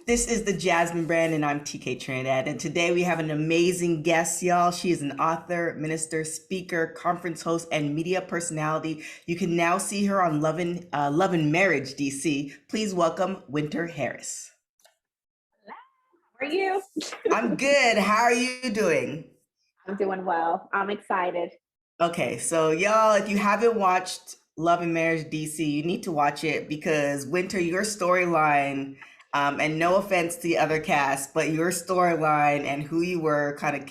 This is the Jasmine Brand, and I'm TK Trinidad. And today we have an amazing guest, y'all. She is an author, minister, speaker, conference host, and media personality. You can now see her on Love and Marriage DC. Please welcome Winter Harris. How are you? I'm good. How are you doing? I'm doing well. I'm excited. Okay, so y'all, if you haven't watched Love and Marriage DC, you need to watch it because Winter, your storyline, and no offense to the other cast, but your storyline and who you were kind of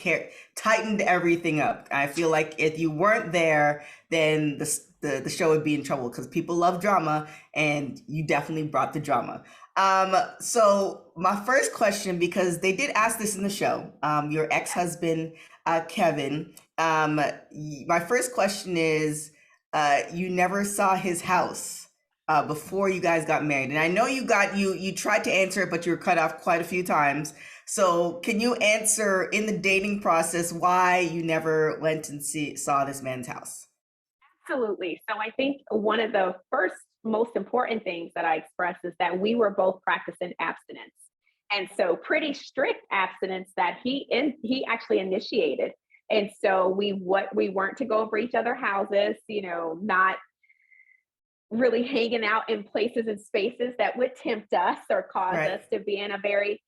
tightened everything up. I feel like if you weren't there, then the show would be in trouble because people love drama, and you definitely brought the drama. So my first question, because they did ask this in the show, your ex-husband, Kevin, my first question is, you never saw his house before you guys got married. And I know you tried to answer it, but you were cut off quite a few times. So can you answer in the dating process why you never went and saw this man's house? Absolutely. So I think one of the first most important things that I expressed is that we were both practicing abstinence. And so pretty strict abstinence that he actually initiated. And so we weren't to go over each other's houses, not really hanging out in places and spaces that would tempt us or cause Right. us to be in a very,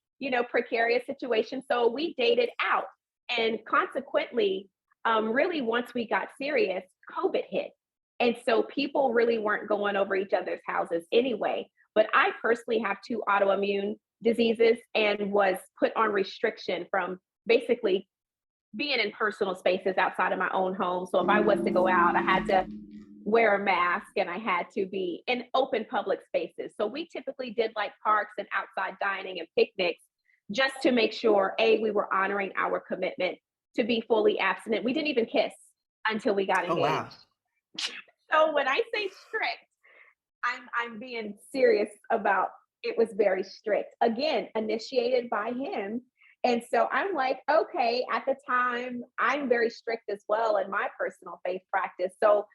precarious situation. So we dated out. And consequently, really once we got serious, COVID hit. And so people really weren't going over each other's houses anyway. But I personally have two autoimmune diseases and was put on restriction from basically being in personal spaces outside of my own home. So if I was to go out, I had to wear a mask and I had to be in open public spaces. So we typically did like parks and outside dining and picnics just to make sure, we were honoring our commitment to be fully abstinent. We didn't even kiss until we got Oh, engaged. wow. So when I say strict, I'm being serious about it. Was very strict. Again, initiated by him. And so I'm like, okay, at the time, I'm very strict as well in my personal faith practice. So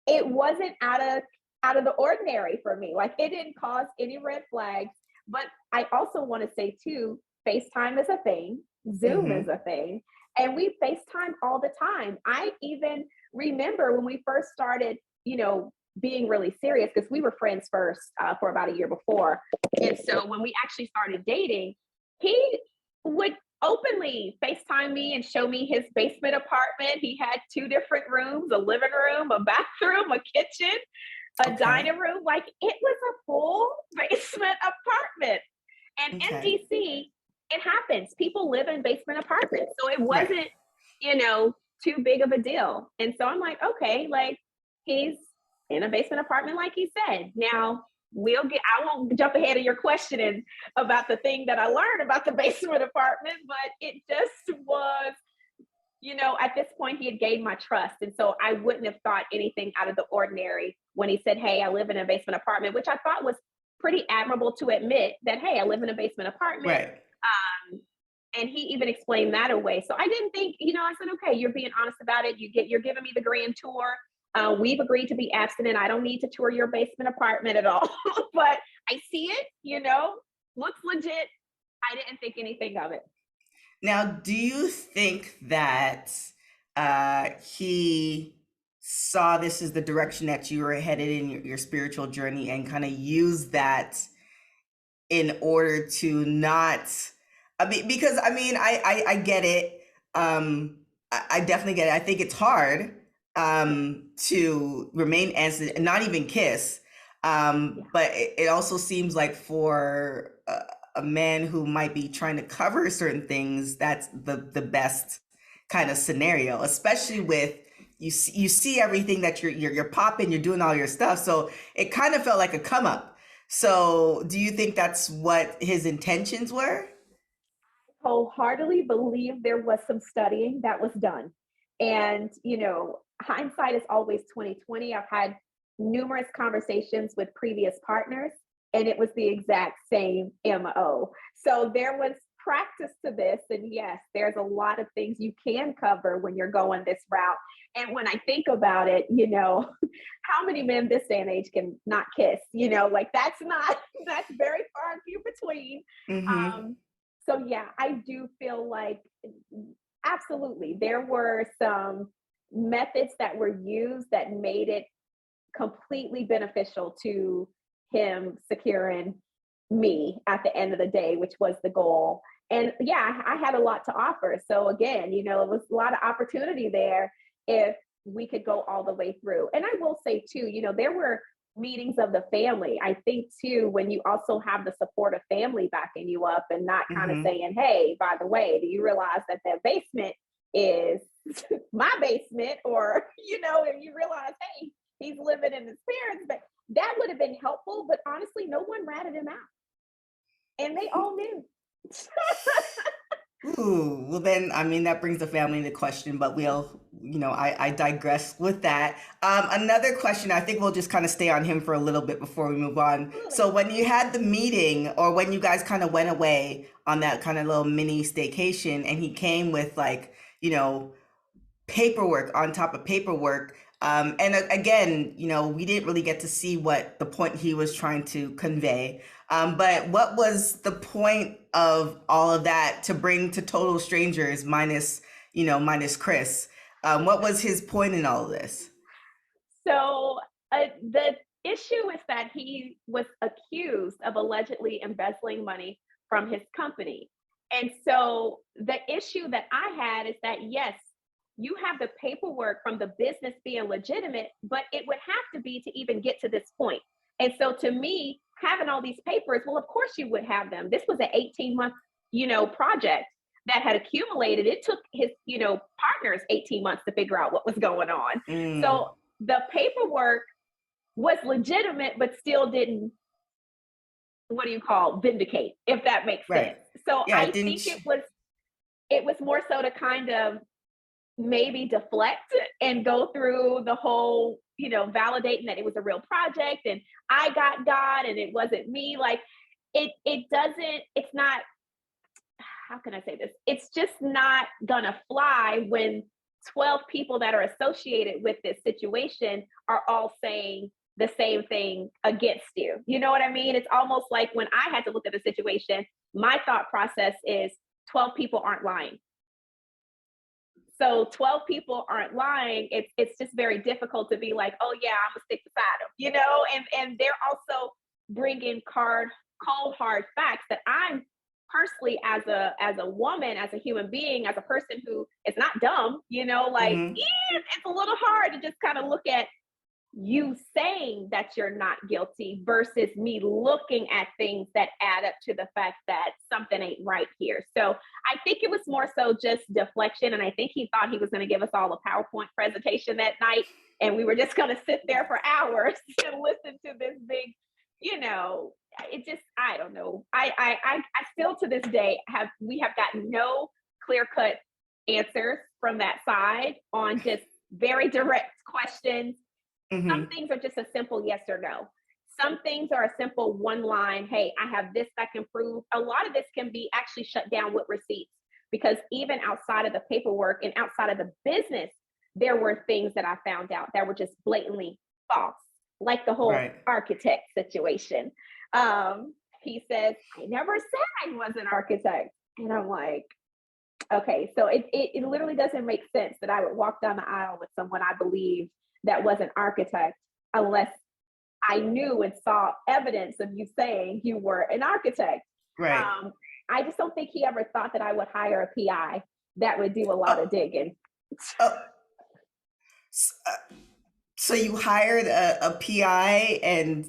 it wasn't out of the ordinary for me. Like it didn't cause any red flags. But I also want to say too, FaceTime is a thing, Zoom is a thing, and we FaceTime all the time. I even remember when we first started, being really serious, because we were friends first for about a year before. And so when we actually started dating, he would openly FaceTime me and show me his basement apartment. He had two different rooms, a living room, a bathroom, a kitchen, a dining room. Like it was a full basement apartment. And in Okay. DC, it happens. People live in basement apartments. So it wasn't, too big of a deal. And so I'm like, okay, like he's in a basement apartment, like he said. Now I won't jump ahead of your question about the thing that I learned about the basement apartment, but it just was, at this point he had gained my trust. And so I wouldn't have thought anything out of the ordinary when he said, hey, I live in a basement apartment, which I thought was pretty admirable to admit that, hey, I live in a basement apartment. Right. And he even explained that away. So I didn't think, I said, okay, you're being honest about it. You're giving me the grand tour. We've agreed to be abstinent. I don't need to tour your basement apartment at all. But I see it, looks legit. I didn't think anything of it. Now, do you think that he saw this as the direction that you were headed in your spiritual journey and kind of used that in order to not, because I get it. I definitely get it. I think it's hard to remain abstinent and not even kiss. But it also seems like for a man who might be trying to cover certain things, that's the best kind of scenario, especially with you see everything that you're popping, you're doing all your stuff. So it kind of felt like a come up. So do you think that's what his intentions were? Wholeheartedly believe there was some studying that was done. And, hindsight is always 2020. I've had numerous conversations with previous partners, and it was the exact same MO. So there was practice to this, and yes, there's a lot of things you can cover when you're going this route. And when I think about it, how many men this day and age can not kiss? Like that's not that's very far and few between. Mm-hmm. So yeah, I do feel like absolutely there were some methods that were used that made it completely beneficial to him securing me at the end of the day, which was the goal. And yeah, I had a lot to offer. So again, it was a lot of opportunity there if we could go all the way through. And I will say too, there were meetings of the family. I think too, when you also have the support of family backing you up and not kind of Mm-hmm. saying, hey, by the way, do you realize that the basement is my basement? Or, and you realize, hey, he's living in his parents' but that would have been helpful. But honestly, no one ratted him out. And they all knew. Ooh, well then, I mean, that brings the family into question, but I digress with that. Another question, I think we'll just kind of stay on him for a little bit before we move on. Absolutely. So when you had the meeting or when you guys kind of went away on that kind of little mini staycation and he came with like, paperwork on top of paperwork. And again, we didn't really get to see what the point he was trying to convey. But what was the point of all of that to bring to total strangers minus Chris? What was his point in all of this? So the issue is that he was accused of allegedly embezzling money from his company. And so the issue that I had is that, yes, you have the paperwork from the business being legitimate, but it would have to be to even get to this point. And so to me, having all these papers, well, of course you would have them. This was an 18-month, project that had accumulated. It took his, partners 18 months to figure out what was going on. So Mm, the paperwork was legitimate, but still didn't, what do you call, vindicate, if that makes sense. right. So Yeah, it I didn't. think it was more so to kind of maybe deflect and go through the whole, validating that it was a real project and I got God and it wasn't me. Like it's not, how can I say this? It's just not gonna fly when 12 people that are associated with this situation are all saying the same thing against you. You know what I mean? It's almost like when I had to look at the situation, my thought process is 12 people aren't lying. So 12 people aren't lying. It's just very difficult to be like, oh yeah, I'm gonna stick beside them, and they're also bringing cold hard facts that I'm personally as a woman, as a human being, as a person who is not dumb, like Mm-hmm. it's a little hard to just kind of look at you saying that you're not guilty versus me looking at things that add up to the fact that something ain't right here. So I think it was more so just deflection. And I think he thought he was going to give us all a PowerPoint presentation that night. And we were just going to sit there for hours and listen to this big, it just, I don't know. I still to this day we have gotten no clear cut answers from that side on just very direct questions. Some Mm-hmm. things are just a simple yes or no. Some things are a simple one line, hey, I have this that can prove. A lot of this can be actually shut down with receipts because even outside of the paperwork and outside of the business, there were things that I found out that were just blatantly false, like the whole Right. architect situation. He says, I never said I was an architect. And I'm like, okay, so it literally doesn't make sense that I would walk down the aisle with someone I believe that was an architect unless I knew and saw evidence of you saying you were an architect. Right. Um, I just don't think he ever thought that I would hire a PI that would do a lot Oh, of digging. oh, so you hired a PI and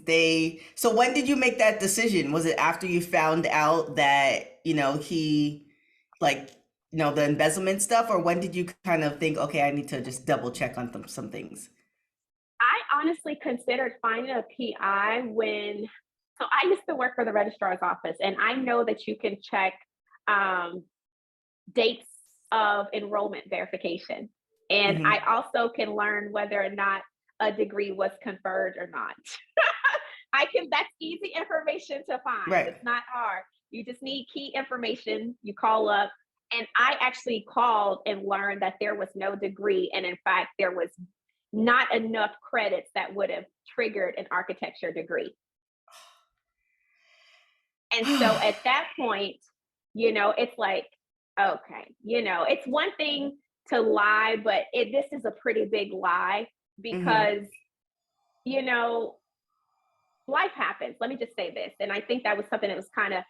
so when did you make that decision? Was it after you found out that, he like, the embezzlement stuff, or when did you kind of think, okay, I need to just double check on some things? I honestly considered finding a PI so I used to work for the registrar's office, and I know that you can check um, dates of enrollment verification. And I Hmm. also can learn whether or not a degree was conferred or not. That's easy information to find. Right. It's not hard. You just need key information. You call up. And I actually called and learned that there was no degree. And in fact, there was not enough credits that would have triggered an architecture degree. And so at that point, it's like, okay, it's one thing to lie, but this is a pretty big lie because, life happens. Let me just say this. And I think that was something that was kind of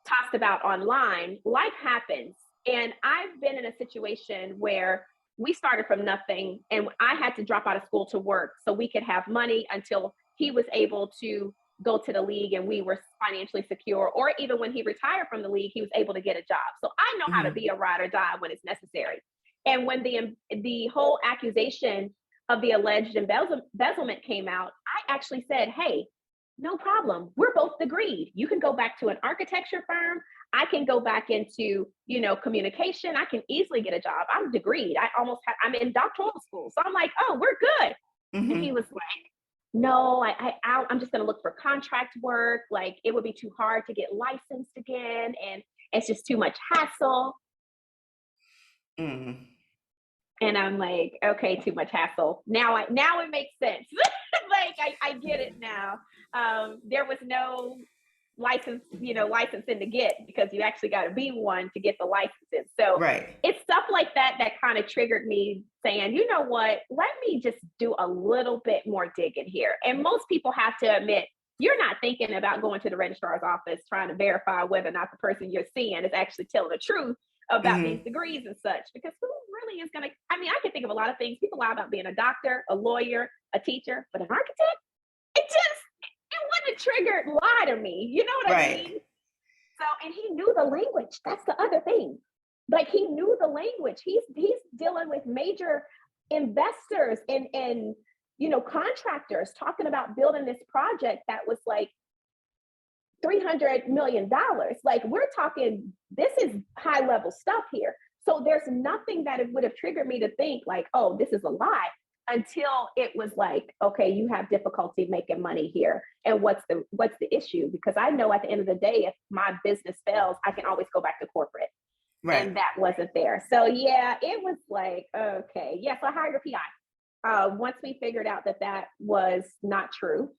tossed about online. Life happens. And I've been in a situation where we started from nothing and I had to drop out of school to work so we could have money until he was able to go to the league and we were financially secure, or even when he retired from the league, he was able to get a job. So I know how to be a ride or die when it's necessary. And when the whole accusation of the alleged embezzlement came out, I actually said, hey, no problem. We're both agreed. You can go back to an architecture firm. I can go back into, communication. I can easily get a job. I'm degreed. I'm in doctoral school. So I'm like, oh, we're good. And he was like, no, I'm just going to look for contract work. Like it would be too hard to get licensed again. And it's just too much hassle. Mm. And I'm like, okay, too much hassle. Now it makes sense. Like I get it now. There was no licensing to get because you actually got to be one to get the licenses. So right. It's stuff like that kind of triggered me saying, you know what, let me just do a little bit more digging here. And most people have to admit, you're not thinking about going to the registrar's office trying to verify whether or not the person you're seeing is actually telling the truth about these degrees and such, because who really is going to, I can think of a lot of things. People lie about being a doctor, a lawyer, a teacher, but an architect, it wouldn't trigger lie to me. You know what I mean? So, and he knew the language. That's the other thing. Like he knew the language. He's dealing with major investors and contractors talking about building this project that was like $300 million. Like we're talking, this is high level stuff here. So there's nothing that it would have triggered me to think like, oh, this is a lie, until it was like, okay, you have difficulty making money here. And what's the issue? Because I know at the end of the day, if my business fails, I can always go back to corporate. Right. And that wasn't there. So yeah, it was like, okay, yes, I hired a PI. Once we figured out that was not true,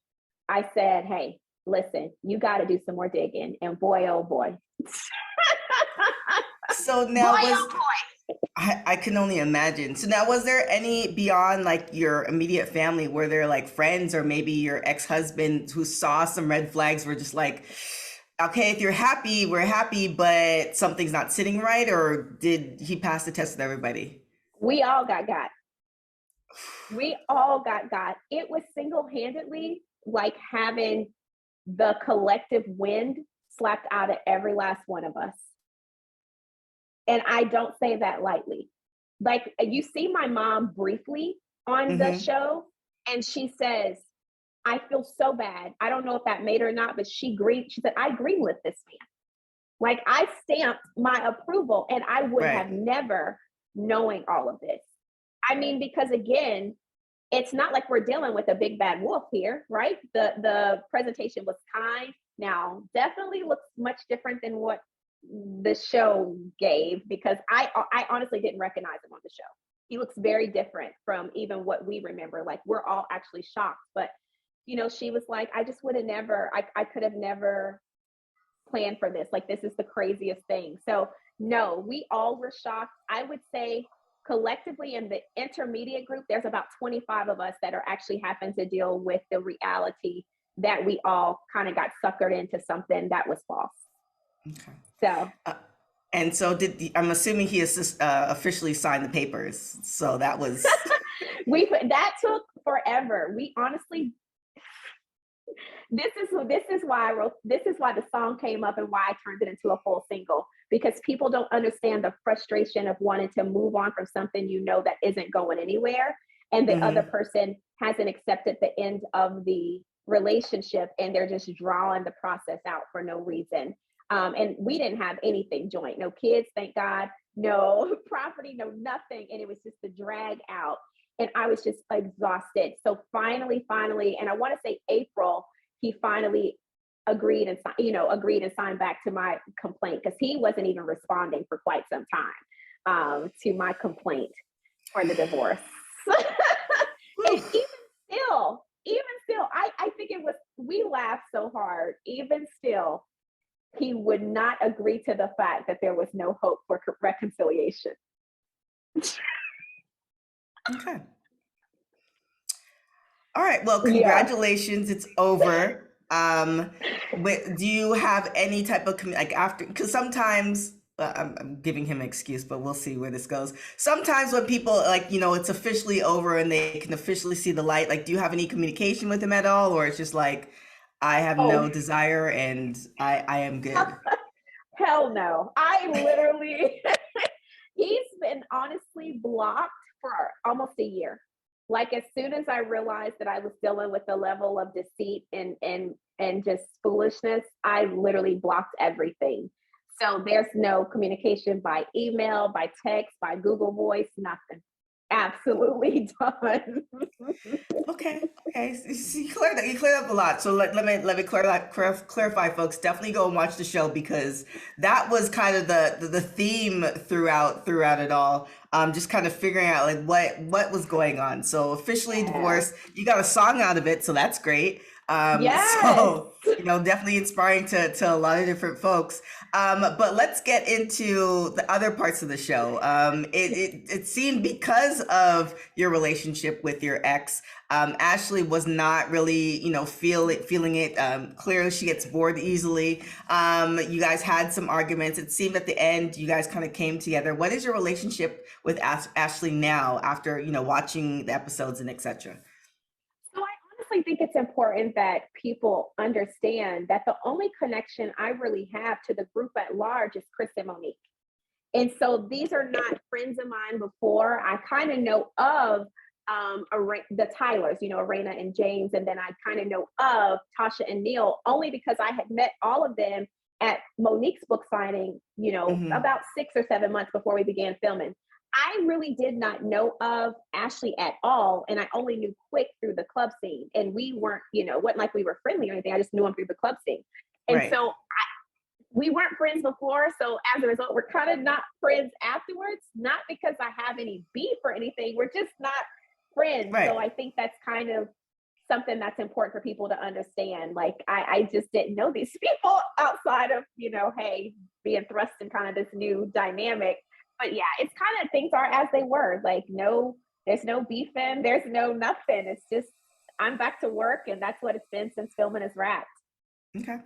I said, hey, listen, you got to do some more digging. And boy, oh boy. So now I can only imagine. So now, was there any beyond like your immediate family? Were there like friends or maybe your ex-husband who saw some red flags, were just like, okay, if you're happy, we're happy, but something's not sitting right? Or did he pass the test with everybody? We all got. We all got. It was single-handedly like having the collective wind slapped out of every last one of us. And I don't say that lightly. Like you see my mom briefly on the show, and she says, I feel so bad. I don't know if that made her or not, but she said, I agree with this man. Like I stamped my approval, and I would have never knowing all of this. Because again, it's not like we're dealing with a big bad wolf here, right? The presentation was kind. Now, definitely looks much different than what the show gave, because I honestly didn't recognize him on the show. He looks very different from even what we remember. Like we're all actually shocked, but she was like, I just would have never, I could have never planned for this. Like this is the craziest thing. So no, we all were shocked. I would say collectively in the intermediate group, there's about 25 of us that are actually having to deal with the reality that we all kind of got suckered into something that was false. Okay. So, and so I'm assuming he has officially signed the papers. So that was, that took forever. We honestly, this is why the song came up and why I turned it into a full single, because people don't understand the frustration of wanting to move on from something that isn't going anywhere, and the other person hasn't accepted the end of the relationship and they're just drawing the process out for no reason. And we didn't have anything joint, no kids, thank God, no property, no nothing, and it was just the drag out. and I was just exhausted. So finally, and I want to say April, he finally agreed and agreed and signed back to my complaint, because he wasn't even responding for quite some time to my complaint for the divorce. And even still, I think it was, we laughed so hard. Even still, he would not agree to the fact that there was no hope for reconciliation. Okay. All right. Well, Yeah. congratulations. It's over. Do you have any type of like after? Because sometimes I'm giving him an excuse, but we'll see where this goes. Sometimes when people like, it's officially over and they can officially see the light. Like, do you have any communication with him at all, or it's just like, I have Oh, no desire and I am good. hell no. I literally, he's been honestly blocked for almost a year. Like, as soon as I realized that I was dealing with the level of deceit and just foolishness, I literally blocked everything. So there's no communication by email, by text, by Google Voice, nothing. Absolutely done. Okay, okay. You cleared up a lot. So let me clarify, folks. Definitely go and watch the show, because that was kind of the theme throughout it all. Just kind of figuring out like what was going on. So officially Yeah. divorced. You got a song out of it, so that's great. Yes. So definitely inspiring to a lot of different folks. But let's get into the other parts of the show. It seemed, because of your relationship with your ex, Ashley was not really, feeling it. Clearly, she gets bored easily. You guys had some arguments. It seemed at the end you guys kind of came together. What is your relationship with Ashley now, after watching the episodes and etc.? So I honestly think it's important that people understand that the only connection I really have to the group at large is Chris and Monique. And so these are not friends of mine before. I kind of know of the Tylers, Arena and James, and then I kind of know of Tasha and Neil only because I had met all of them at Monique's book signing, Hmm. about 6 or 7 months before we began filming. I really did not know of Ashley at all, and I only knew Quick through the club scene. And we weren't, wasn't like we were friendly or anything. I just knew him through the club scene. And Right. so we weren't friends before. So as a result, we're kind of not friends afterwards, not because I have any beef or anything. We're just not friends. So Right. I think that's kind of something that's important for people to understand. Like, I just didn't know these people outside of, hey, being thrust in kind of this new dynamic. But yeah, it's kind of, things are as they were. Like, no, there's no beefing, there's no nothing. It's just, I'm back to work, and that's what it's been since filming is wrapped. Okay.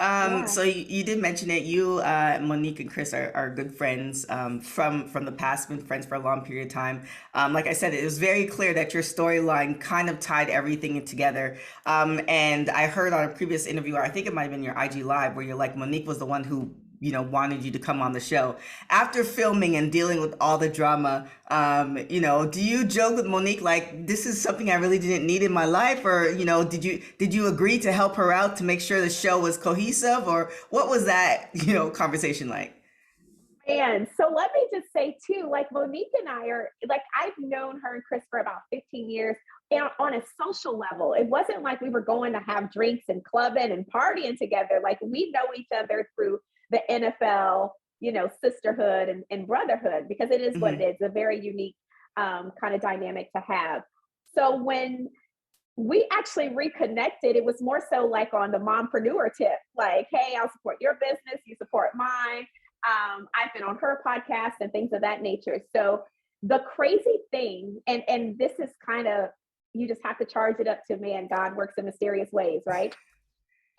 Yeah. So you did mention it. You, Monique and Chris are good friends, from the past, been friends for a long period of time. Like I said, it was very clear that your storyline kind of tied everything together. And I heard on a previous interview, or I think it might have been your IG Live, where you're like, Monique was the one who, wanted you to come on the show. After filming and dealing with all the drama, do you joke with Monique like, this is something I really didn't need in my life, or did you agree to help her out to make sure the show was cohesive, or what was that conversation like? And so let me just say too, like, Monique and I are like, I've known her and Chris for about 15 years. And on a social level, it wasn't like we were going to have drinks and clubbing and partying together. Like, we know each other through the NFL, sisterhood and brotherhood, because it is what it Hmm. is, a very unique kind of dynamic to have. So when we actually reconnected, it was more so like on the mompreneur tip, like, hey, I'll support your business, you support mine. I've been on her podcast and things of that nature. So the crazy thing, and this is kind of, you just have to charge it up to, man, God works in mysterious ways, right?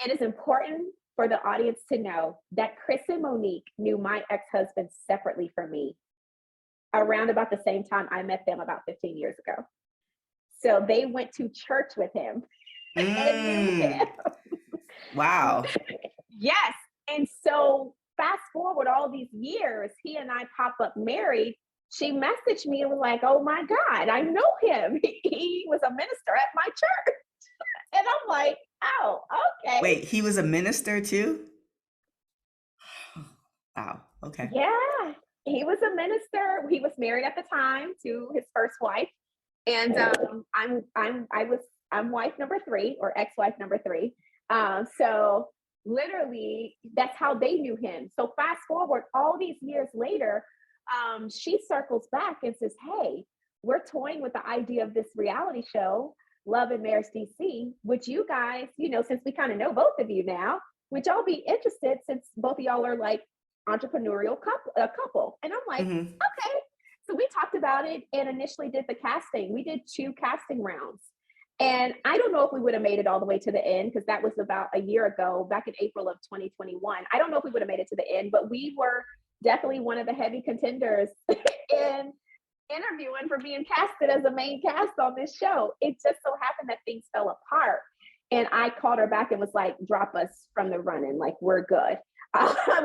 It is important for the audience to know that Chris and Monique knew my ex-husband separately from me around about the same time I met them about 15 years ago. So they went to church with him and knew him. Mm. Wow. Yes. And so fast forward all these years, he and I pop up married. She messaged me and was like, oh my God, I know him. He was a minister at my church. And I'm like, oh, okay. Wait, he was a minister too? Wow. Okay. Yeah. He was a minister. He was married at the time to his first wife. And I'm wife number 3 or ex-wife number 3. So literally that's how they knew him. So fast forward all these years later, she circles back and says, "Hey, we're toying with the idea of this reality show, Love and Marriage DC. Would you guys, since we kind of know both of you now, would y'all be interested since both of y'all are like entrepreneurial couple?" And I'm like, Mm-hmm. okay. So we talked about it and initially did the casting. We did 2 casting rounds. And I don't know if we would have made it all the way to the end because that was about a year ago, back in April of 2021. I don't know if we would have made it to the end, but we were definitely one of the heavy contenders in interviewing for being casted as a main cast on this show. It just so happened that things fell apart. And I called her back and was like, "Drop us from the running. Like, we're good.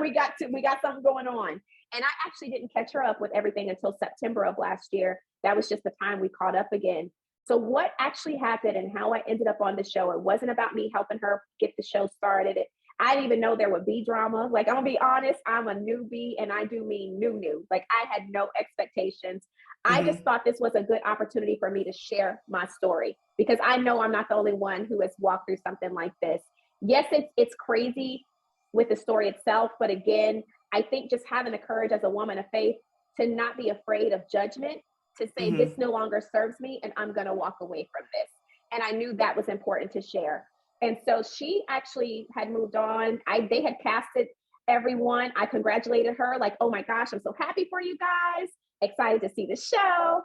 We got something going on." And I actually didn't catch her up with everything until September of last year. That was just the time we caught up again. So what actually happened and how I ended up on the show, it wasn't about me helping her get the show started. I didn't even know there would be drama. Like, I'm gonna be honest, I'm a newbie, and I do mean new. Like, I had no expectations. I just Mm-hmm. thought this was a good opportunity for me to share my story because I know I'm not the only one who has walked through something like this. Yes, it's crazy with the story itself, but again, I think just having the courage as a woman of faith to not be afraid of judgment, to say this Mm-hmm. no longer serves me and I'm going to walk away from this. And I knew that was important to share. And so she actually had moved on. They had casted everyone. I congratulated her, like, "Oh my gosh, I'm so happy for you guys. Excited to see the show."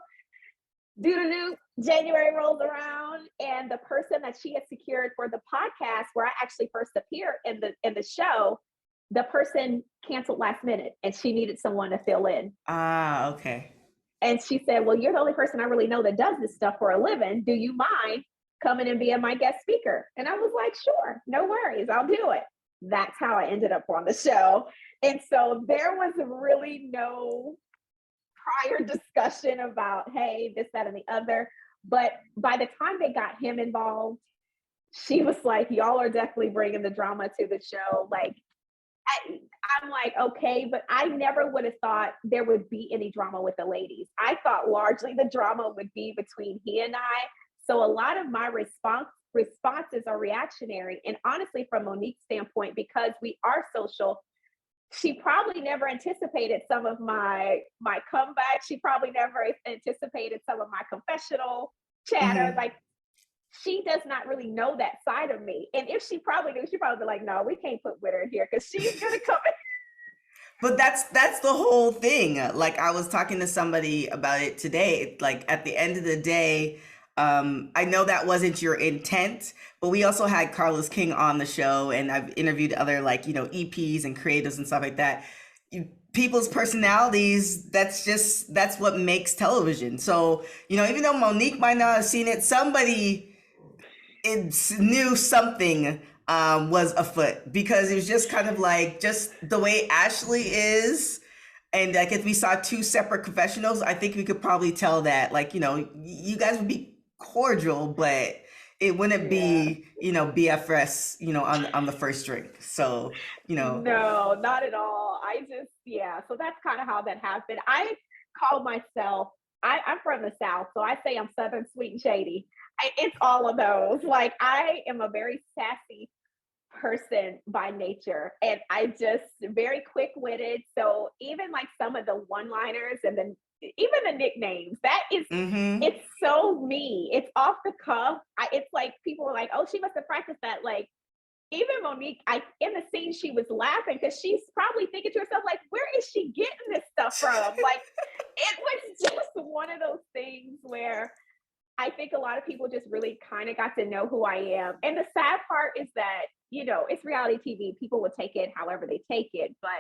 Doo-doo-doo, January rolls around, and the person that she had secured for the podcast, where I actually first appeared in the show, the person canceled last minute, and she needed someone to fill in. Ah, okay. And she said, "Well, you're the only person I really know that does this stuff for a living. Do you mind coming and being my guest speaker?" And I was like, "Sure, no worries, I'll do it." That's how I ended up on the show. And so there was really no prior discussion about, hey, this, that, and the other. But by the time they got him involved, she was like, "Y'all are definitely bringing the drama to the show." Like, I'm like, okay, but I never would have thought there would be any drama with the ladies. I thought largely the drama would be between he and I. So a lot of my responses are reactionary. And honestly, from Monique's standpoint, because we are social, she probably never anticipated some of my comeback. She probably never anticipated some of my confessional chatter. Mm-hmm. Like, she does not really know that side of me. And if she probably knew, she'd probably be like, "No, we can't put Witter in here because she's gonna come in." But that's the whole thing. Like I was talking to somebody about it today. Like at the end of the day, I know that wasn't your intent, but we also had Carlos King on the show, and I've interviewed other like EPs and creatives and stuff like that. People's personalities. That's what makes television. So even though Monique might not have seen it, somebody knew something was afoot because it was just kind of like just the way Ashley is. And like if we saw 2 separate confessionals, I think we could probably tell that like, you guys would be cordial, but it wouldn't Yeah. be, BFS, on the first drink. So, No, not at all. Yeah. So that's kind of how that happened. I call myself, I'm from the South, so I say I'm Southern sweet and shady. It's all of those. Like, I am a very sassy person by nature, and I just very quick-witted. So even like some of the one-liners and then even the nicknames, mm-hmm. it's so me. It's off the cuff. It's like people were like, "Oh, she must have practiced that." Like, even Monique, in the scene, she was laughing because she's probably thinking to herself, like, "Where is she getting this stuff from?" Like, it was just one of those things where I think a lot of people just really kind of got to know who I am. And the sad part is that, it's reality TV. People will take it however they take it, but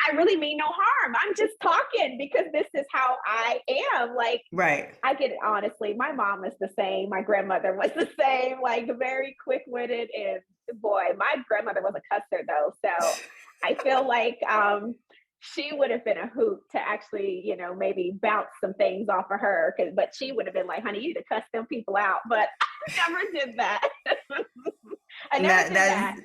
I really mean no harm. I'm just talking because this is how I am. Like, Right. I get it honestly. My mom is the same. My grandmother was the same, like very quick witted. And boy, my grandmother was a cusser though. So I feel like she would have been a hoot to actually, maybe bounce some things off of her. But she would have been like, "Honey, you need to cuss them people out." But I never did that. I And never that did that that. is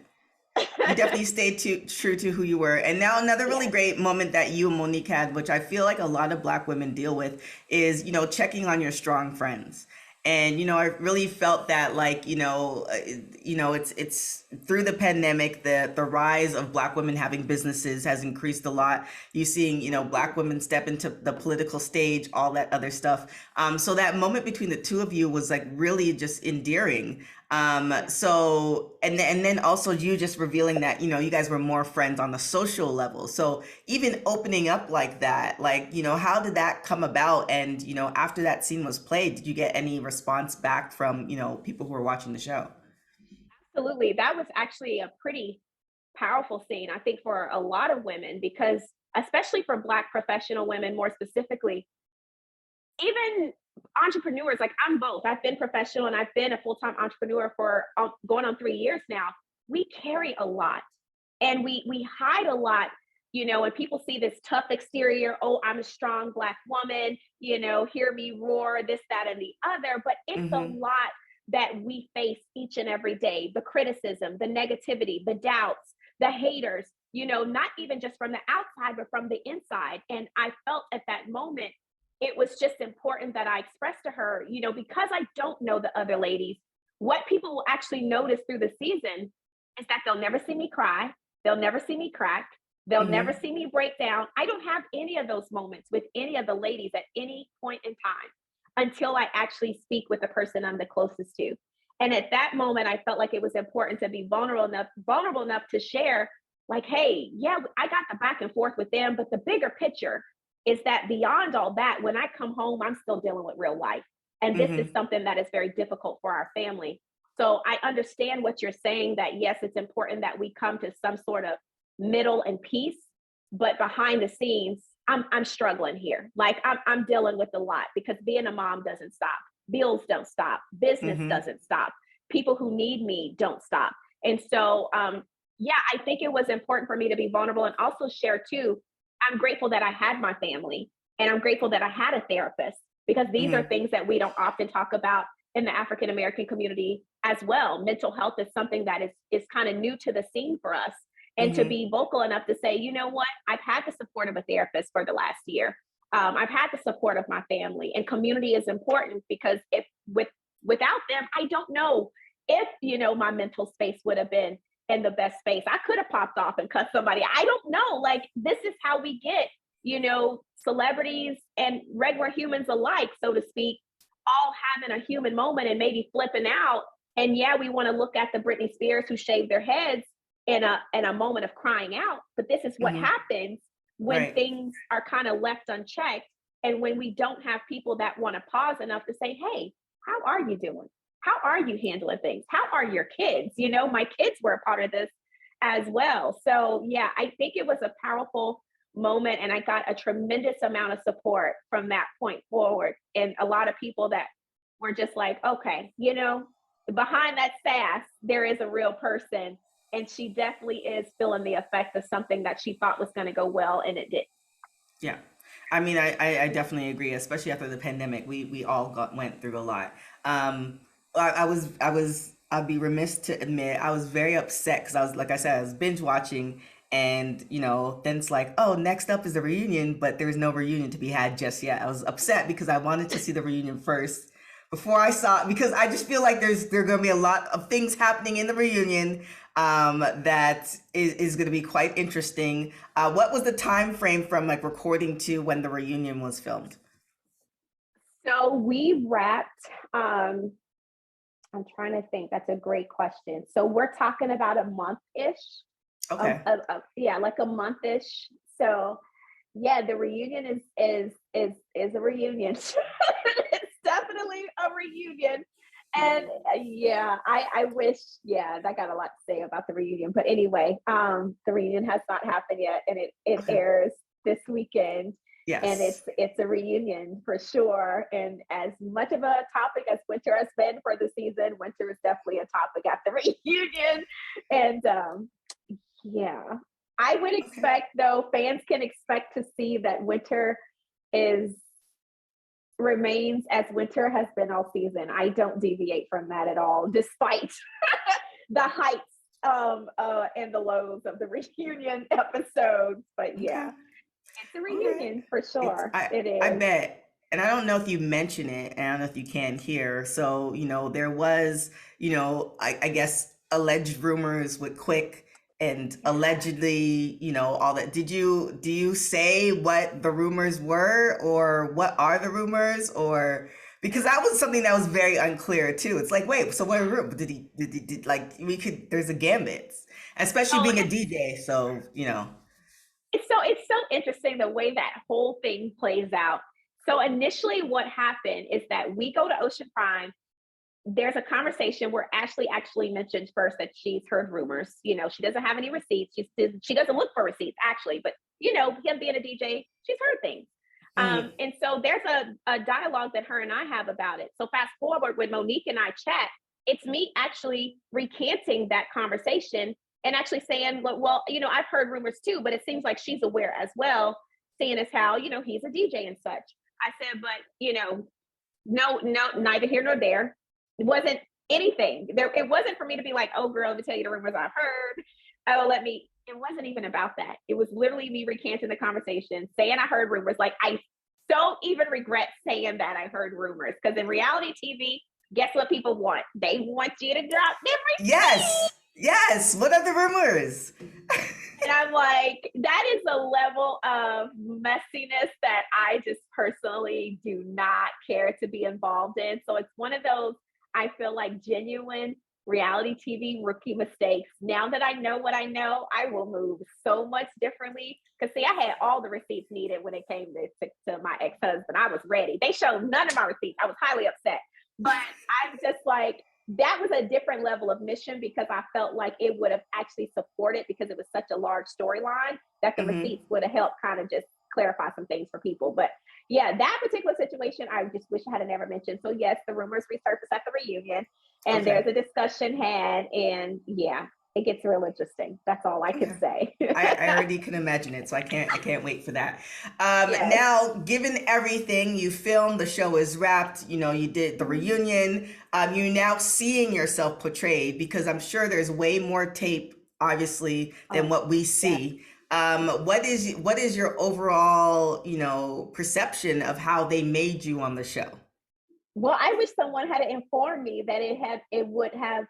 You definitely stayed true to who you were. And now another really Yes. great moment that you and Monique had, which I feel like a lot of Black women deal with, is, checking on your strong friends. And, I really felt that, like, it's through the pandemic, the rise of Black women having businesses has increased a lot. You seeing, Black women step into the political stage, all that other stuff. So that moment between the two of you was like really just endearing. Yeah. So and then also you just revealing that, you guys were more friends on the social level. So even opening up like that, like, how did that come about? And, after that scene was played, did you get any response back from, people who were watching the show? Absolutely. That was actually a pretty powerful scene, I think, for a lot of women, because especially for Black professional women, more specifically, even entrepreneurs, like I'm both. I've been professional and I've been a full time entrepreneur for going on 3 years now. We carry a lot and we hide a lot. And people see this tough exterior. Oh, I'm a strong Black woman. Hear me roar, this, that, and the other. But it's a Mm-hmm. lot that we face each and every day: the criticism, the negativity, the doubts, the haters. Not even just from the outside, but from the inside. And I felt at that moment it was just important that I express to her, because I don't know the other ladies, what people will actually notice through the season is that they'll never see me cry. They'll never see me crack. They'll never Mm-hmm. see me break down. I don't have any of those moments with any of the ladies at any point in time until I actually speak with the person I'm the closest to. And at that moment, I felt like it was important to be vulnerable enough to share, like, hey, yeah, I got the back and forth with them, but the bigger picture is that beyond all that, when I come home, I'm still dealing with real life. And this is Mm-hmm. something that is very difficult for our family. So I understand what you're saying, that yes, it's important that we come to some sort of middle and peace, but behind the scenes, I'm struggling here. Like I'm dealing with a lot, because being a mom doesn't stop. Bills don't stop. Business Mm-hmm. doesn't stop. People who need me don't stop. And so, yeah, I think it was important for me to be vulnerable and also share too. I'm grateful that I had my family, and I'm grateful that I had a therapist, because these are Mm-hmm. things that we don't often talk about in the African American community as well. Mental health is something that is kind of new to the scene for us. And to Mm-hmm. be vocal enough to say, you know what, I've had the support of a therapist for the last year. I've had the support of my family, and community is important, because if without them, I don't know if my mental space would have been in the best space. I could have popped off and cut somebody. I don't know. Like, this is how we get, celebrities and regular humans alike, so to speak, all having a human moment and maybe flipping out. And yeah, we want to look at the Britney Spears who shaved their heads in a moment of crying out. But this is what Mm-hmm. happens when Right. things are kind of left unchecked, and when we don't have people that want to pause enough to say, hey, how are you doing? How are you handling things? How are your kids? My kids were a part of this as well. So yeah, I think it was a powerful moment, and I got a tremendous amount of support from that point forward. And a lot of people that were just like, okay, behind that sass, there is a real person. And she definitely is feeling the effect of something that she thought was going to go well, and it did. Yeah. I mean, I definitely agree, especially after the pandemic. We all went through a lot. I'd be remiss to admit I was very upset because I was, like I said, I was binge watching, and then it's like, oh, next up is the reunion, but there's no reunion to be had just yet. I was upset because I wanted to see the reunion first before I saw it, because I just feel like there are going to be a lot of things happening in the reunion, that is going to be quite interesting. What was the time frame from like recording to when the reunion was filmed? So we wrapped, I'm trying to think. That's a great question. So we're talking about a month ish. Okay. Yeah, like a month ish. So yeah, the reunion is a reunion. It's definitely a reunion. And yeah, I wish, yeah, I got a lot to say about the reunion. But anyway, the reunion has not happened yet, and it Okay. airs this weekend. And Yes. it's a reunion for sure. And as much of a topic as winter has been for the season, winter is definitely a topic at the reunion. And yeah, I would Okay. expect, though, fans can expect to see that winter is remains as winter has been all season. I don't deviate from that at all, despite the heights and the lows of the reunion episodes. But Okay. yeah, it's a All right. reunion for It's sure. I It I is. bet. And I don't know if you mention it, and I don't know if you can here. So, there was, I guess alleged rumors with Quick and Yeah. allegedly, all that. Do you say what the rumors were or what are the rumors or because that was something that was very unclear too. It's like, wait, so what room did like we could there's a gambit, especially Oh, being a DJ, so. it's so interesting the way that whole thing plays out. So initially, what happened is that we go to Ocean Prime. There's a conversation where Ashley actually mentions first that she's heard rumors. She doesn't have any receipts. She doesn't look for receipts actually, but him being a DJ, she's heard things. Mhm. And so there's a dialogue that her and I have about it. So fast forward when Monique and I chat, it's me actually recanting that conversation and actually saying, well, I've heard rumors too, but it seems like she's aware as well, seeing as how, he's a DJ and such. I said, but no, neither here nor there. It wasn't anything. It wasn't for me to be like, oh girl, let me tell you the rumors I've heard. Oh, it wasn't even about that. It was literally me recanting the conversation, saying I heard rumors. Like I don't even regret saying that I heard rumors. Because in reality TV, guess what people want? They want you to drop everything. Yes. Yes. What are the rumors? And I'm like, that is a level of messiness that I just personally do not care to be involved in. So it's one of those, I feel like, genuine reality TV rookie mistakes. Now that I know what I know, I will move so much differently. Because, see, I had all the receipts needed when it came to my ex husband. I was ready. They showed none of my receipts. I was highly upset. But I'm just like, that was a different level of mission because I felt like it would have actually supported because it was such a large storyline that the Hmm. receipts would have helped kind of just clarify some things for people. But yeah, that particular situation, I just wish I had never mentioned. So yes, the rumors resurfaced at the reunion and Okay. there's a discussion had and yeah, it gets real interesting. That's all I could Okay. say. I already can imagine it, so I can't wait for that. Yes. Now, given everything you filmed, the show is wrapped. You did the Mhm. reunion. You're now seeing yourself portrayed because I'm sure there's way more tape, obviously, than Oh, what we yes. see. What is your overall, perception of how they made you on the show? Well, I wish someone had informed me that it would have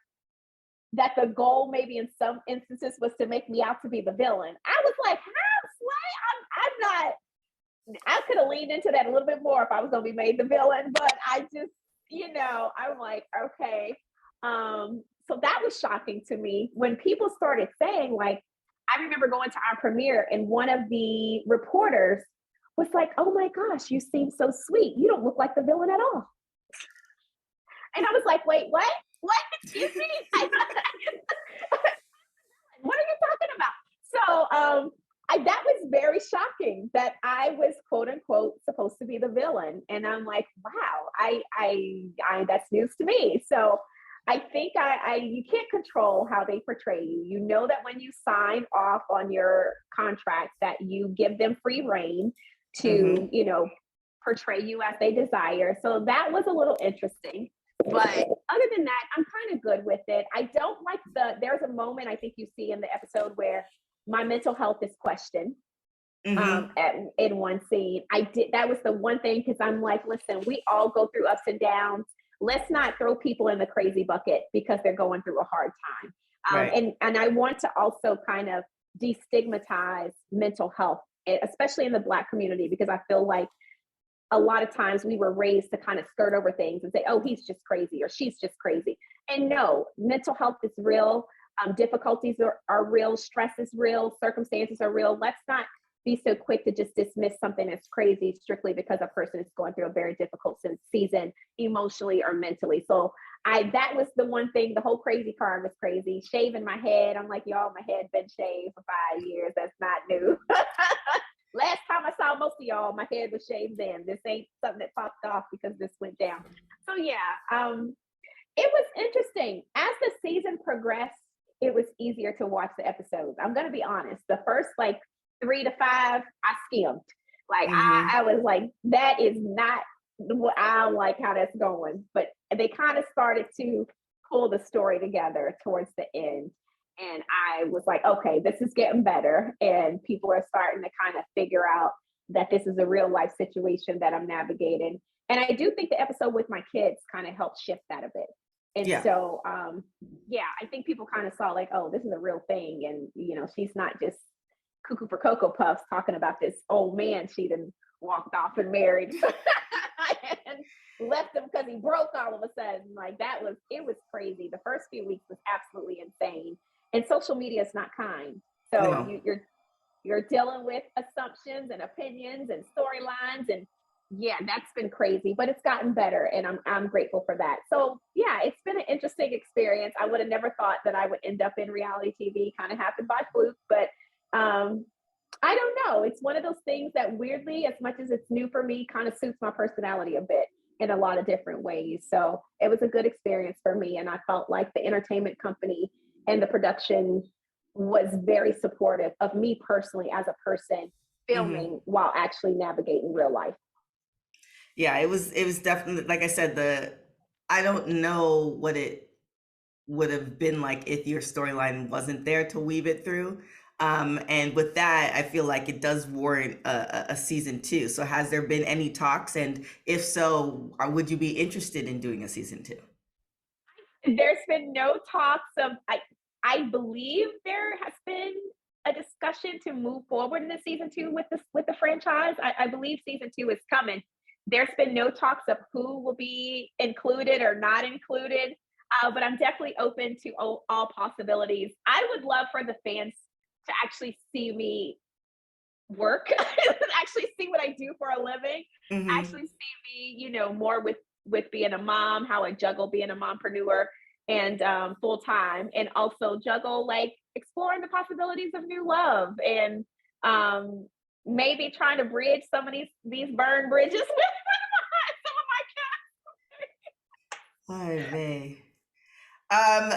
that the goal maybe in some instances was to make me out to be the villain. I was like, how slay? I'm not. I could have leaned into that a little bit more if I was going to be made the villain, but I just, I'm like, okay. So that was shocking to me when people started saying, like, I remember going to our premiere and one of the reporters was like, oh my gosh, you seem so sweet. You don't look like the villain at all. And I was like, wait, what? What? Excuse me? What are you talking about? So that was very shocking that I was quote unquote supposed to be the villain. And I'm like, wow, that's news to me. So I think you can't control how they portray you. You know that when you sign off on your contract that you give them free reign to, Hmm. portray you as they desire. So that was a little interesting. But other than that, I'm kind of good with it. I don't like there's a moment I think you see in the episode where my mental health is questioned Hmm. in one scene. That was the one thing because I'm like, listen, we all go through ups and downs. Let's not throw people in the crazy bucket because they're going through a hard time. Right. And I want to also kind of destigmatize mental health, especially in the Black community, because I feel like a lot of times we were raised to kind of skirt over things and say, oh, he's just crazy or she's just crazy. And no, mental health is real. Difficulties are real. Stress is real. Circumstances are real. Let's not be so quick to just dismiss something as crazy strictly because a person is going through a very difficult season emotionally or mentally. So that was the one thing. The whole crazy part was crazy. Shaving my head. I'm like, y'all, my head been shaved for 5 years. That's not new. Last time I saw most of y'all, my head was shaved then. This ain't something that popped off because this went down. So yeah, it was interesting. As the season progressed, it was easier to watch the episodes. I'm gonna be honest. The first like 3 to 5, I skimmed. Like I Hmm. was like, that is not what I don't like how that's going. But they kind of started to pull the story together towards the end. And I was like, okay, this is getting better. And people are starting to kind of figure out that this is a real life situation that I'm navigating. And I do think the episode with my kids kind of helped shift that a bit. And Yeah. so, yeah, I think people kind of saw like, oh, this is a real thing. And, she's not just cuckoo for Cocoa Puffs talking about this old man she done walked off and married and left him because he broke all of a sudden. Like it was crazy. The first few weeks was absolutely insane. And social media is not kind. So No. you're dealing with assumptions and opinions and storylines, and yeah, that's been crazy, but it's gotten better, and I'm grateful for that. So yeah, it's been an interesting experience. I would have never thought that I would end up in reality TV. Kind of happened by fluke, but I don't know. It's one of those things that weirdly, as much as it's new for me, kind of suits my personality a bit in a lot of different ways. So it was a good experience for me, and I felt like the entertainment company and the production was very supportive of me personally as a person filming while actually navigating real life. Yeah, it was definitely, like I said, I don't know what it would have been like if your storyline wasn't there to weave it through. And with that, I feel like it does warrant a season two. So has there been any talks? And if so, would you be interested in doing a season two? There's been no talks of I believe there has been a discussion to move forward in the season two with the franchise. I believe season two is coming. There's been no talks of who will be included or not included, but I'm definitely open to all possibilities. I would love for the fans to actually see me work, actually see what I do for a living, Hmm. actually see me, more with being a mom, how I juggle being a mompreneur and full time, and also juggle like exploring the possibilities of new love and maybe trying to bridge some of these burned bridges with some Oy vey. Um,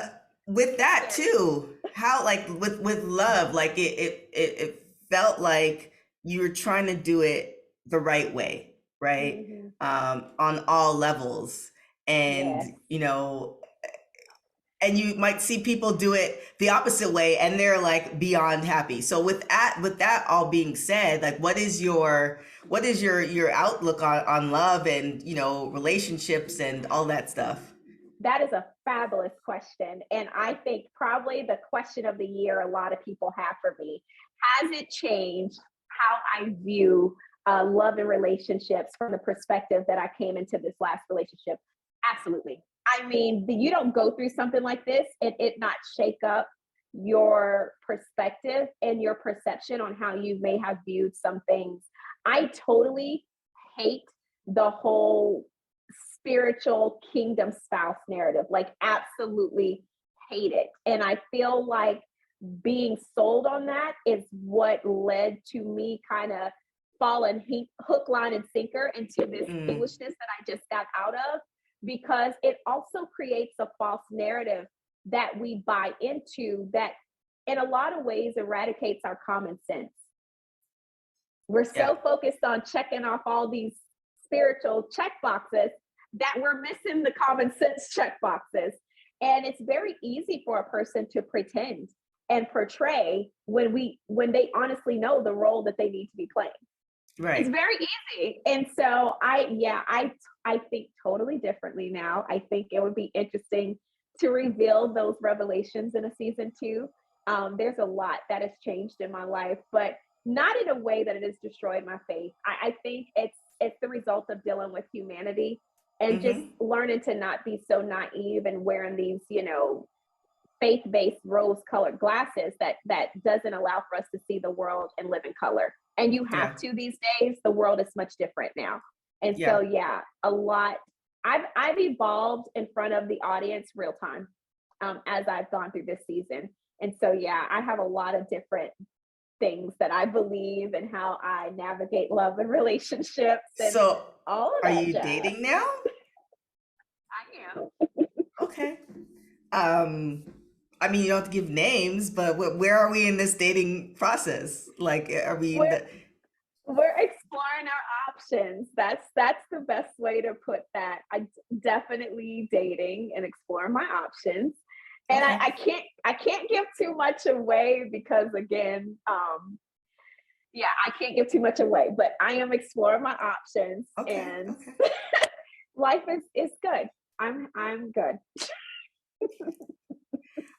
with that of my cats. too, how like with love, like it felt like you were trying to do it the right way, right? Hmm. On all levels, and Yes. and you might see people do it the opposite way, and they're like beyond happy. So with that all being said, like what is your outlook on love and relationships and all that stuff? That is a fabulous question. And I think probably the question of the year a lot of people have for me. Has it changed how I view love and relationships from the perspective that I came into this last relationship? Absolutely. I mean, you don't go through something like this and it not shake up your perspective and your perception on how you may have viewed some things. I totally hate the whole spiritual kingdom spouse narrative, like absolutely hate it. And I feel like being sold on that is what led to me kind of falling hook, line, and sinker into this Mm, foolishness that I just got out of, because it also creates a false narrative that we buy into that in a lot of ways eradicates our common sense. We're yeah. so focused on checking off all these spiritual check boxes that we're missing the common sense check boxes. And it's very easy for a person to pretend and portray when they honestly know the role that they need to be playing. It's Right. very easy. And so I think totally differently now. I think it would be interesting to reveal those revelations in a season two. There's a lot that has changed in my life, but not in a way that it has destroyed my faith. I think it's the result of dealing with humanity and just Hmm. learning to not be so naive and wearing these, faith-based rose-colored glasses that doesn't allow for us to see the world and live in color. And you have Yeah. to these days. The world is much different now. And so Yeah. yeah, a lot. I've evolved in front of the audience real time as I've gone through this season. And so yeah, I have a lot of different things that I believe and how I navigate love and relationships and So, all of are that you jazz. dating now? I am. Okay. Um, I mean, you don't have to give names, but where are we in this dating process? Like, are we in We're the? we're exploring our options. That's the best way to put that. I definitely dating and exploring my options. And Okay. I can't give too much away because again, yeah, I can't give too much away, but I am exploring my options Okay. and Okay. life is good. I'm good.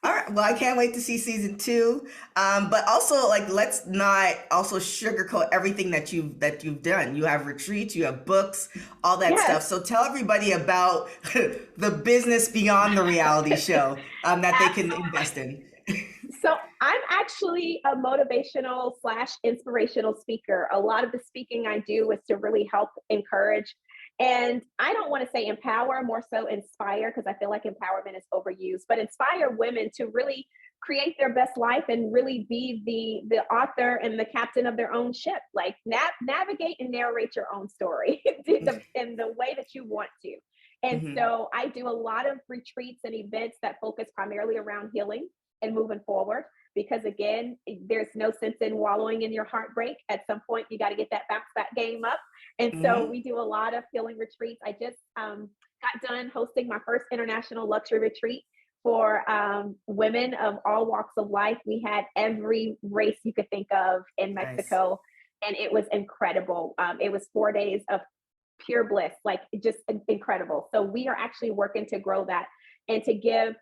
All right. Well, I can't wait to see season two. But also, like, let's not also sugarcoat everything that you've done. You have retreats, you have books, all that Yes. stuff. So tell everybody about the business beyond the reality show that they can Absolutely. invest in. So I'm actually a motivational slash inspirational speaker. A lot of the speaking I do is to really help encourage. And I don't want to say empower, more so inspire, because I feel like empowerment is overused, but inspire women to really create their best life and really be the author and the captain of their own ship. Like navigate and narrate your own story in the way that you want to. And Hmm. so I do a lot of retreats and events that focus primarily around healing and moving forward. Because again, there's no sense in wallowing in your heartbreak. At some point, you got to get that bounce back game up. And so Hmm. we do a lot of healing retreats. I just got done hosting my first international luxury retreat for women of all walks of life. We had every race you could think of in Nice. Mexico, and it was incredible. It was 4 days of pure bliss, like just incredible. So we are actually working to grow that and to give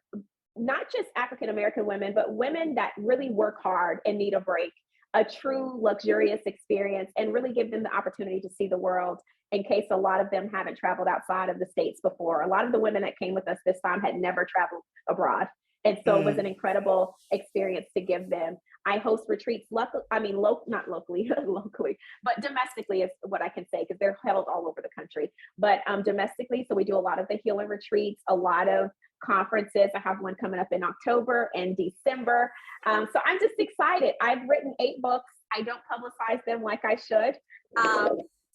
not just African American women, but women that really work hard and need a break, a true luxurious experience, and really give them the opportunity to see the world in case a lot of them haven't traveled outside of the States before. A lot of the women that came with us this time had never traveled abroad. And so it was an Mm. incredible experience to give them. I host retreats, not locally, locally, but domestically is what I can say because they're held all over the country. But domestically, so we do a lot of the healing retreats, a lot of conferences. I have one coming up in October and December. So I'm just excited. I've written 8 books. I don't publicize them like I should.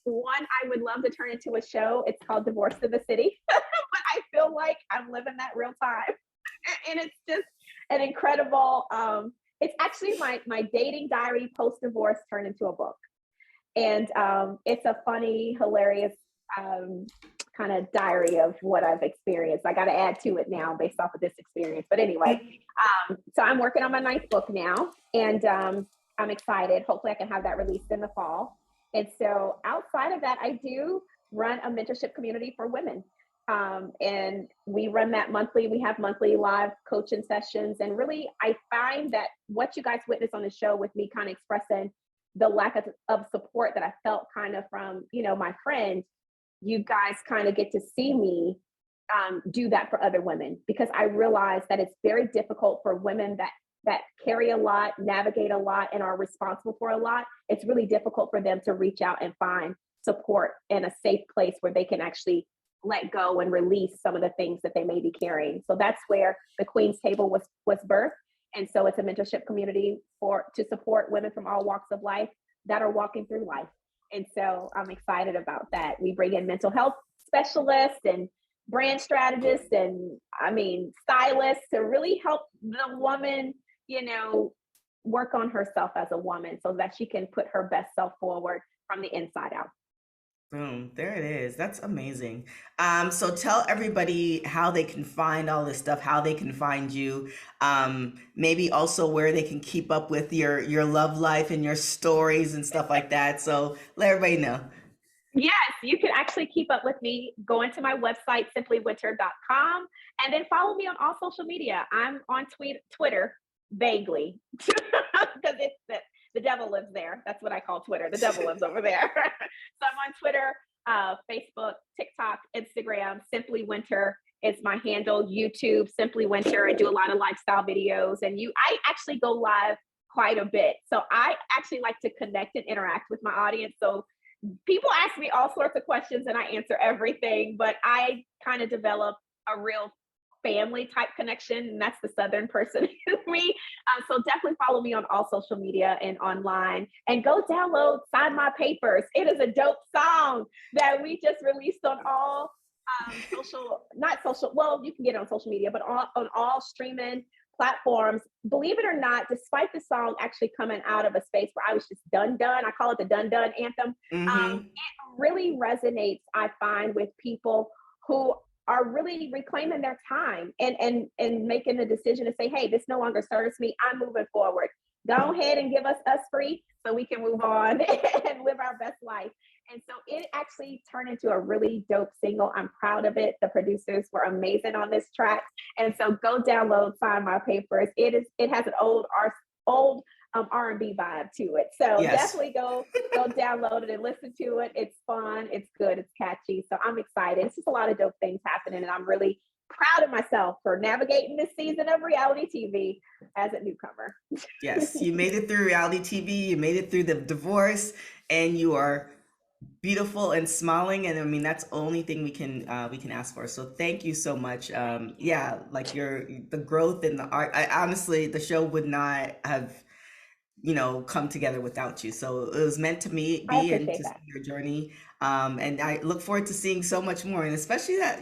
One I would love to turn into a show. It's called Divorce to the City, but I feel like I'm living that real time, and it's just an incredible. It's actually my dating diary post divorce turned into a book, and it's a funny, hilarious kind of diary of what I've experienced. I got to add to it now based off of this experience. But anyway, so I'm working on my 9th book now, and I'm excited. Hopefully, I can have that released in the fall. And so, outside of that, I do run a mentorship community for women. And we run that monthly. We have monthly live coaching sessions. And really, I find that what you guys witness on the show with me kind of expressing the lack of support that I felt kind of from, my friends, you guys kind of get to see me do that for other women because I realize that it's very difficult for women that carry a lot, navigate a lot, and are responsible for a lot. It's really difficult for them to reach out and find support in a safe place where they can actually let go and release some of the things that they may be carrying. So that's where the Queen's Table was birthed. And so it's a mentorship community to support women from all walks of life that are walking through life. And so I'm excited about that. We bring in mental health specialists and brand strategists and stylists to really help the woman, work on herself as a woman so that she can put her best self forward from the inside out. Boom, there it is. That's amazing. So tell everybody how they can find all this stuff, how they can find you, maybe also where they can keep up with your love life and your stories and stuff like that. So let everybody know. Yes, you can actually keep up with me going to my website, simplywinter.com, and then follow me on all social media. I'm on Twitter vaguely because it's the devil lives there. That's what I call Twitter. The devil lives over there. So I'm on Twitter, Facebook, TikTok, Instagram. Simply Winter is my handle. YouTube, Simply Winter. I do a lot of lifestyle videos, and I actually go live quite a bit. So I actually like to connect and interact with my audience. So people ask me all sorts of questions and I answer everything, but I kind of develop a real family type connection, and that's the Southern person in me. So definitely follow me on all social media and online, and go download Sign My Papers. It is a dope song that we just released on all not social, well, you can get it on social media, but on all streaming platforms. Believe it or not, despite the song actually coming out of a space where I was just done, I call it the done anthem. Mm-hmm. It really resonates, I find, with people who are really reclaiming their time and making the decision to say, hey, this no longer serves me. I'm moving forward. Go ahead and give us free so we can move on and live our best life. And so it actually turned into a really dope single. I'm proud of it. The producers were amazing on this track. And so go download Sign My Papers. It has an old R&B vibe to it. So Yes. definitely go download it and listen to it. It's fun, it's good, it's catchy. So I'm excited. It's just a lot of dope things happening, and I'm really proud of myself for navigating this season of reality TV as a newcomer. Yes, you made it through reality TV, you made it through the divorce, and you are beautiful and smiling. And I mean, that's the only thing we can ask for. So thank you so much. Yeah, like the growth in the art. I honestly, the show would not have, come together without you. So it was meant to I be and appreciate to see that. your journey. And I look forward to seeing so much more. And especially that,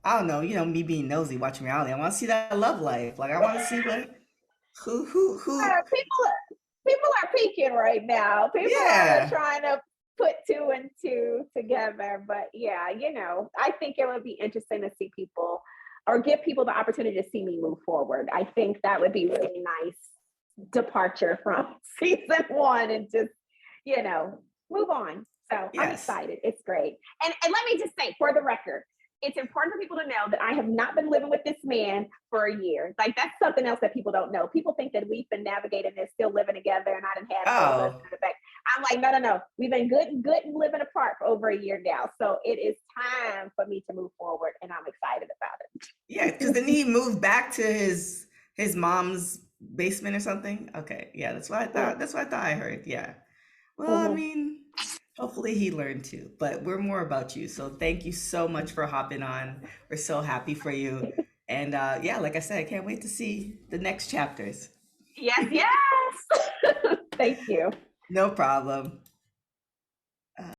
I don't know, me being nosy watching reality. I want to see that love life. Like I want to see who, People are peaking right now. People are yeah. trying to put two and two together. But yeah, I think it would be interesting to see people or give people the opportunity to see me move forward. I think that would be really nice departure from season one and just, move on. So I'm Yes. excited. It's great. And let me just say, for the record, it's important for people to know that I have not been living with this man for a year. Like that's something else that people don't know. People think that we've been navigating this, still living together, and I done had a whole Oh, husband in the back. I'm like, no, no, no. We've been good and living apart for over a year now. So it is time for me to move forward, and I'm excited yeah, about because it. then he moved back to his mom's basement or something. Okay, yeah, that's what I thought. That's what I thought I heard. Yeah. Well, I Mhm. mean, hopefully he learned too, but we're more about you. So thank you so much for hopping on. We're so happy for you. And yeah, like I said, I can't wait to see the next chapters. Yes, yes. Thank you. No problem.